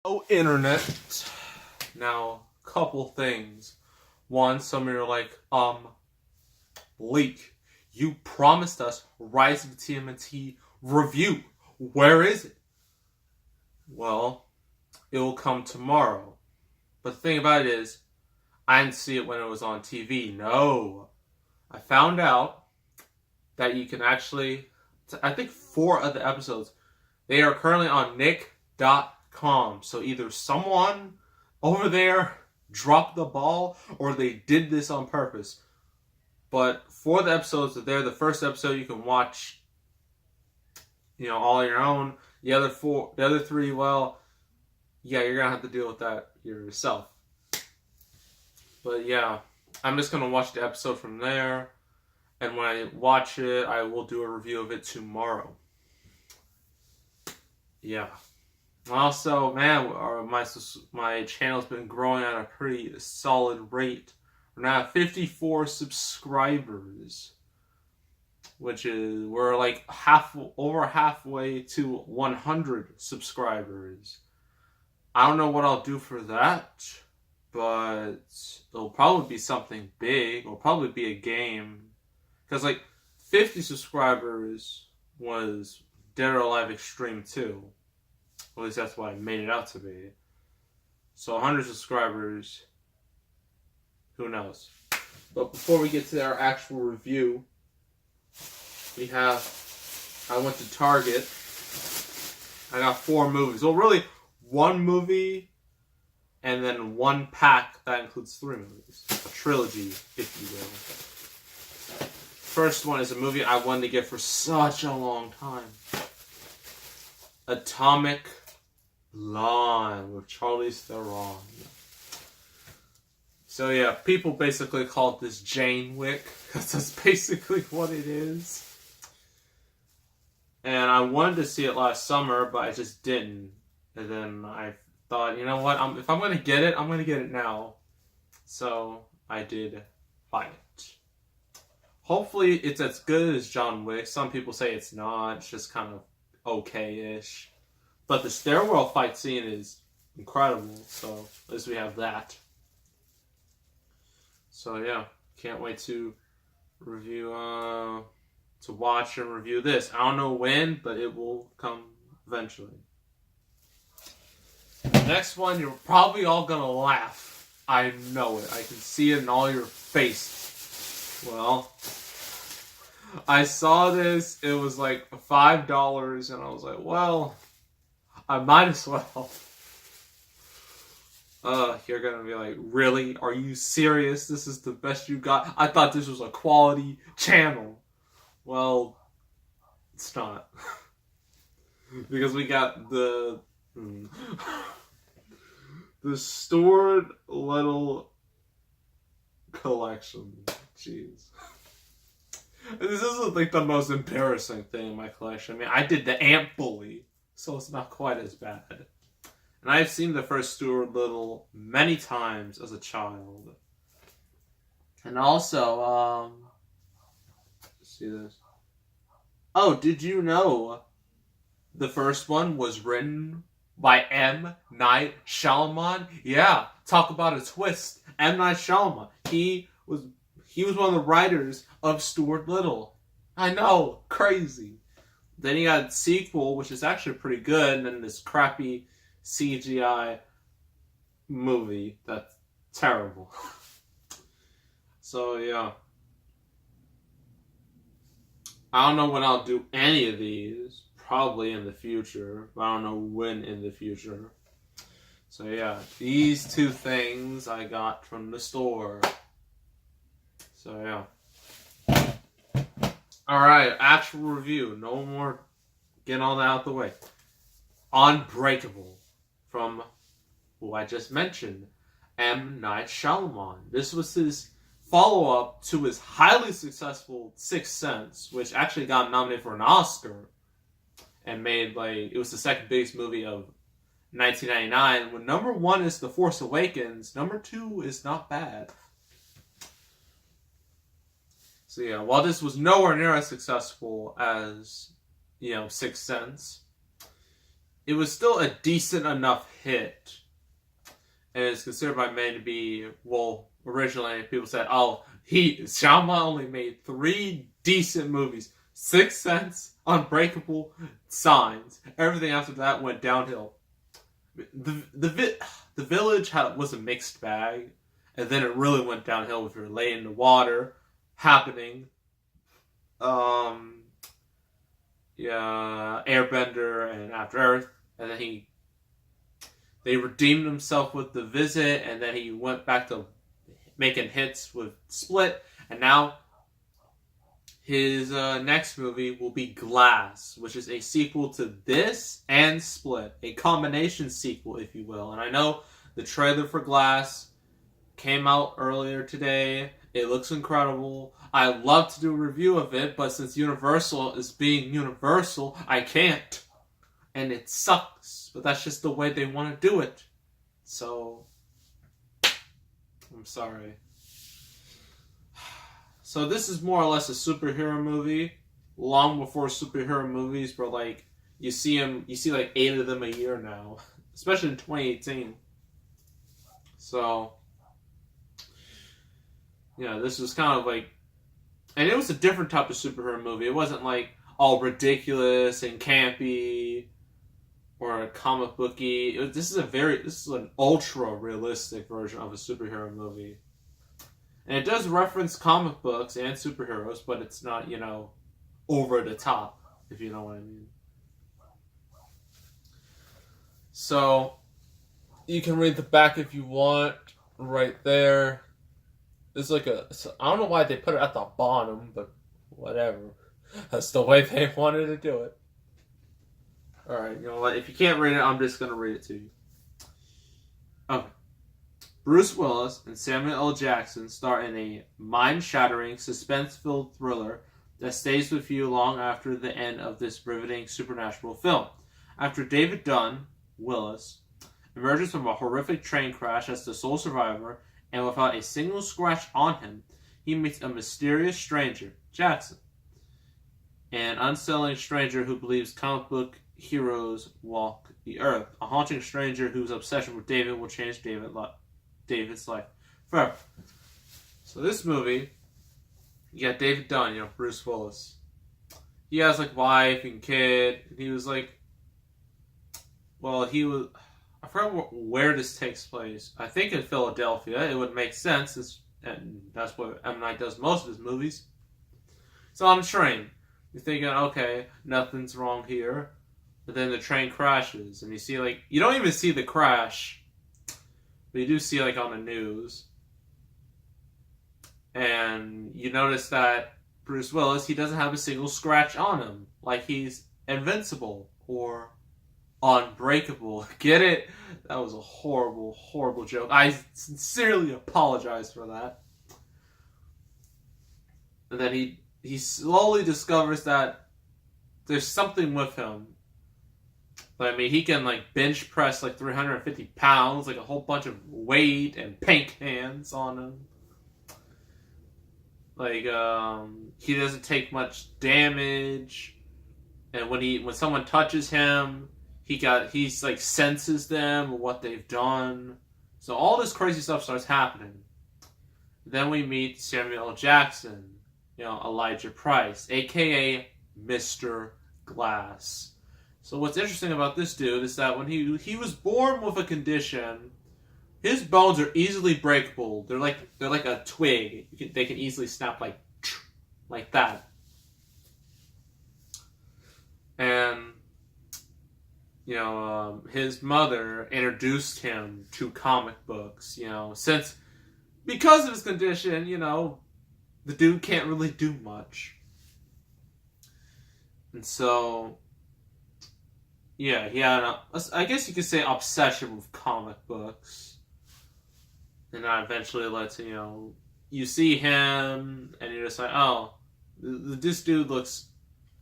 Oh, internet. Now, couple things. One, some of you are like, Leak, you promised us Rise of the TMNT review. Where is it? Well, it will come tomorrow. But the thing about it is, I didn't see it when it was on TV. No. I found out that you can actually, I think 4 of the episodes, they are currently on Nick.com. So either someone over there dropped the ball or they did this on purpose. But 4 of the episodes are there. The first episode you can watch, all on your own. The other 3, well, yeah, you're gonna have to deal with that yourself. But yeah, I'm just gonna watch the episode from there, and when I watch it, I will do a review of it tomorrow. Yeah. Also, man, my channel's been growing at a pretty solid rate. We're now at 54 subscribers, which is we're like over halfway to 100 subscribers. I don't know what I'll do for that, but it'll probably be something big. It'll probably be a game, because like 50 subscribers was Dead or Alive Extreme 2. At least that's what I made it out to be. So 100 subscribers, who knows? But before we get to our actual review, I went to Target. I got 4 movies. Well, really, 1 movie and then 1 pack that includes 3 movies. A trilogy, if you will. First one is a movie I wanted to get for such a long time. Atomic Blonde with Charlize Theron. So yeah, people basically call it this Jane Wick, because that's basically what it is. And I wanted to see it last summer, but I just didn't. And then I thought, you know what, if I'm going to get it, I'm going to get it now. So I did buy it. Hopefully it's as good as John Wick. Some people say it's not. It's just kind of okay-ish. But the stairwell fight scene is incredible. So at least we have that. So yeah, can't wait to review, to watch and review this. I don't know when, but it will come eventually. Next one, you're probably all gonna laugh. I know it. I can see it in all your faces. Well, I saw this. It was like $5, and I was like, well, I might as well. You're gonna be like, really? Are you serious? This is the best you got? I thought this was a quality channel. Well, it's not. Because we got the Stuart Little collection. Jeez. This isn't like the most embarrassing thing in my collection. I mean, I did the Ant Bully, so it's not quite as bad. And I've seen the first Stuart Little many times as a child. And also, see this. Oh, did you know the first one was written by M. Night Shyamalan? Yeah, talk about a twist. M. Night Shyamalan. He was one of the writers of Stuart Little. I know, crazy. Then you got a sequel, which is actually pretty good, and then this crappy CGI movie that's terrible. So yeah, I don't know when I'll do any of these. Probably in the future, but I don't know when in the future. So yeah, these 2 things I got from the store. So yeah. Alright, actual review. No more getting all that out the way. Unbreakable, from who I just mentioned, M. Night Shyamalan. This was his follow-up to his highly successful Sixth Sense, which actually got nominated for an Oscar and made, it was the second biggest movie of 1999. When number 1 is The Force Awakens, number 2 is not bad. So yeah, while this was nowhere near as successful as, Sixth Sense, it was still a decent enough hit. And it's considered by many to be, well, originally people said, oh, Shyamalan only made 3 decent movies. Sixth Sense, Unbreakable, Signs. Everything after that went downhill. The Village was a mixed bag, and then it really went downhill with Your Lay in the Water, Happening, Airbender, and After Earth, and then they redeemed himself with The Visit, and then he went back to making hits with Split, and now his next movie will be Glass, which is a sequel to this and Split, a combination sequel, if you will. And I know the trailer for Glass came out earlier today. It looks incredible. I'd love to do a review of it, but since Universal is being Universal, I can't. And it sucks, but that's just the way they want to do it. So, I'm sorry. So this is more or less a superhero movie, long before superhero movies were like, you see like 8 of them a year now, especially in 2018. So, yeah, this was kind of like, and it was a different type of superhero movie. It wasn't like all ridiculous and campy or comic booky. This is an ultra realistic version of a superhero movie. And it does reference comic books and superheroes, but it's not, over the top, if you know what I mean. So, you can read the back if you want, right there. It's like I don't know why they put it at the bottom, but whatever. That's the way they wanted to do it. Alright, you know what? If you can't read it, I'm just going to read it to you. Okay. Bruce Willis and Samuel L. Jackson star in a mind-shattering, suspense-filled thriller that stays with you long after the end of this riveting supernatural film. After David Dunn, Willis, emerges from a horrific train crash as the sole survivor, and without a single scratch on him, he meets a mysterious stranger, Jackson, an unsettling stranger who believes comic book heroes walk the earth, a haunting stranger whose obsession with David will change David's life forever. So this movie, you got David Dunn, Bruce Willis. He has like wife and kid, and he was like, I forgot where this takes place. I think in Philadelphia. It would make sense, and that's what M. Night does most of his movies. So on a train, you're thinking, okay, nothing's wrong here. But then the train crashes, and you don't even see the crash, but you do see on the news. And you notice that Bruce Willis, he doesn't have a single scratch on him. Like he's invincible or unbreakable. Get it? That was a horrible, horrible joke. I sincerely apologize for that. And then he slowly discovers that there's something with him. I mean, he can bench press 350 pounds, a whole bunch of weight and paint hands on him. He doesn't take much damage, and when someone touches him, he senses them, what they've done. So all this crazy stuff starts happening. Then we meet Samuel L. Jackson, Elijah Price, aka Mr. Glass. So what's interesting about this dude is that when he was born with a condition, his bones are easily breakable. They're like a twig. They can easily snap like that. And his mother introduced him to comic books. Because of his condition, the dude can't really do much. And so, yeah, he had I guess you could say obsession with comic books. And that eventually led to, you see him, and you're just like, oh, this dude looks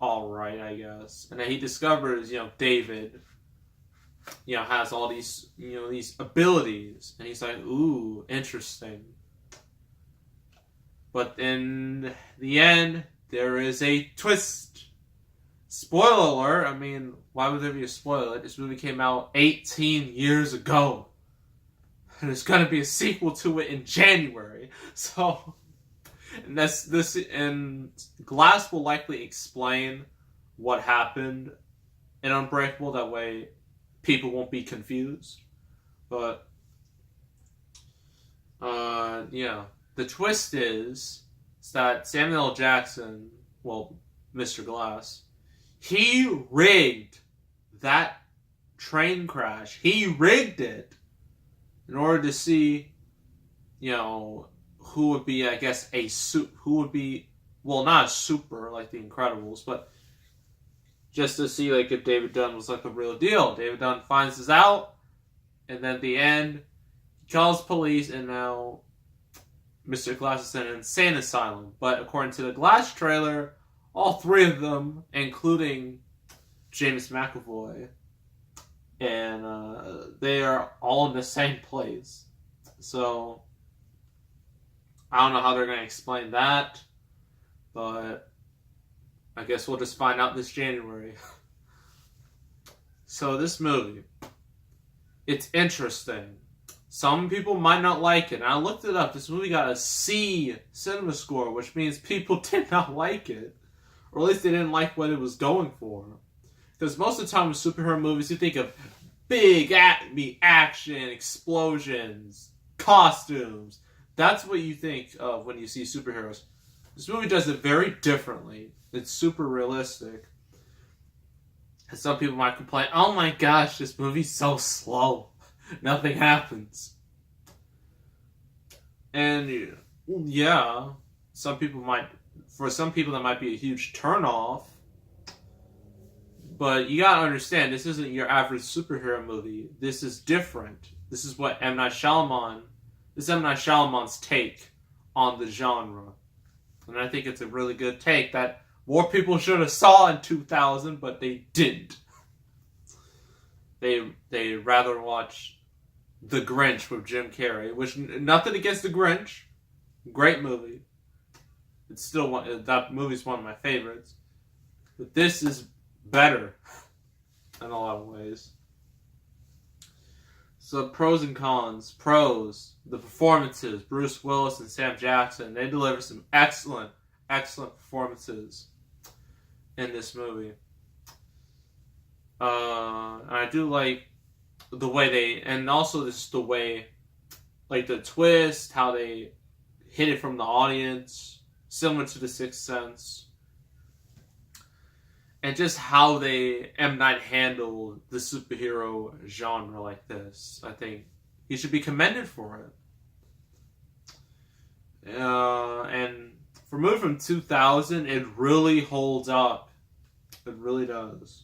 alright, I guess. And then he discovers, David, has all these, these abilities. And he's like, ooh, interesting. But in the end, there is a twist. spoiler alert, I mean, why would there be a spoiler? This movie came out 18 years ago. And there's going to be a sequel to it in January. So, and Glass will likely explain what happened in Unbreakable. That way, people won't be confused. But, yeah. The twist is that Samuel L. Jackson, well, Mr. Glass, he rigged that train crash. He rigged it in order to see, who would be, I guess, who would be, well, not a super like The Incredibles, but just to see, like, if David Dunn was, like, a real deal. David Dunn finds this out, and then at the end, he calls police, and now Mr. Glass is in an insane asylum. But according to the Glass trailer, all three of them, including James McAvoy, and they are all in the same place. So, I don't know how they're going to explain that, but I guess we'll just find out this January. So this movie, it's interesting. Some people might not like it. And I looked it up. This movie got a C cinema score, which means people did not like it. Or at least they didn't like what it was going for. Because most of the time with superhero movies, you think of big action, explosions, costumes. That's what you think of when you see superheroes. This movie does it very differently. It's super realistic. And some people might complain, oh my gosh, this movie's so slow. Nothing happens. And, yeah, for some people that might be a huge turnoff. But you gotta understand, this isn't your average superhero movie. This is different. This is what M. Night Shyamalan's take on the genre. And I think it's a really good take that more people should have saw in 2000, but they didn't. They rather watch The Grinch with Jim Carrey, which, nothing against The Grinch. Great movie. It's still that movie's one of my favorites. But this is better in a lot of ways. So pros and cons. Pros, the performances. Bruce Willis and Sam Jackson, they deliver some excellent performances in this movie. And I do like the way and also just the way, like the twist, how they hit it from the audience, similar to The Sixth Sense. And just how M. Night handled the superhero genre like this. I think he should be commended for it. And for a movie from 2000, it really holds up. It really does.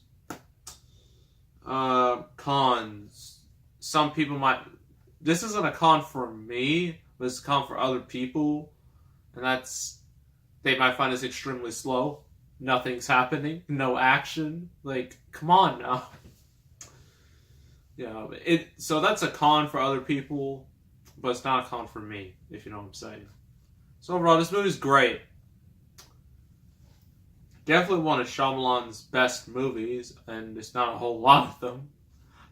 Cons. Some people might... This isn't a con for me, but it's a con for other people. And that's... They might find this extremely slow. Nothing's happening. No action. Like, come on now. Yeah, so that's a con for other people, but it's not a con for me, if you know what I'm saying. So overall, this movie's great. Definitely one of Shyamalan's best movies, and there's not a whole lot of them.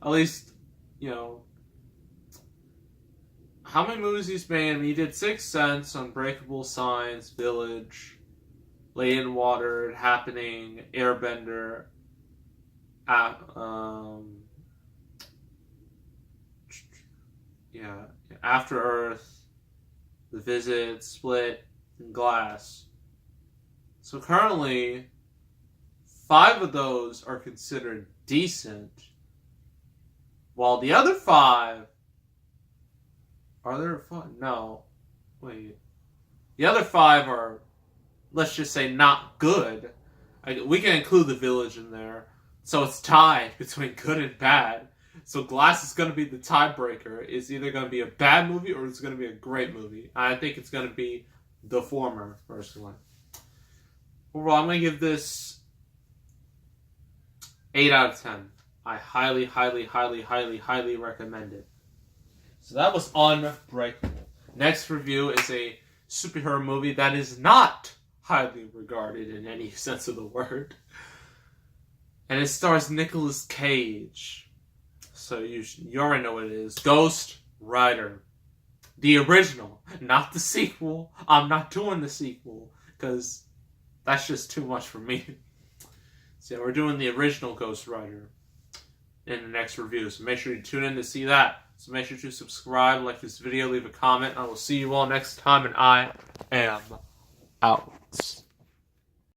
At least, how many movies he's made? I mean, he did Sixth Sense, Unbreakable, Signs, Village, Lady in Water, Happening, Airbender, After Earth, The Visit, Split, and Glass. So currently, 5 of those are considered decent, while the other 5... Are there 5? No. Wait. The other 5 are, let's just say, not good. We can include The Village in there. So it's tied between good and bad. So Glass is going to be the tiebreaker. It's either going to be a bad movie or it's going to be a great movie. I think it's going to be the former, personally. Overall, I'm going to give this 8 out of 10. I highly, highly, highly, highly, highly recommend it. So that was Unbreakable. Next review is a superhero movie that is not highly regarded in any sense of the word. And it stars Nicolas Cage. So you already know what it is. Ghost Rider. The original, not the sequel. I'm not doing the sequel, because that's just too much for me. So yeah, we're doing the original Ghost Rider in the next review. So make sure you tune in to see that. So make sure to subscribe, like this video, leave a comment. I will see you all next time, and I am out.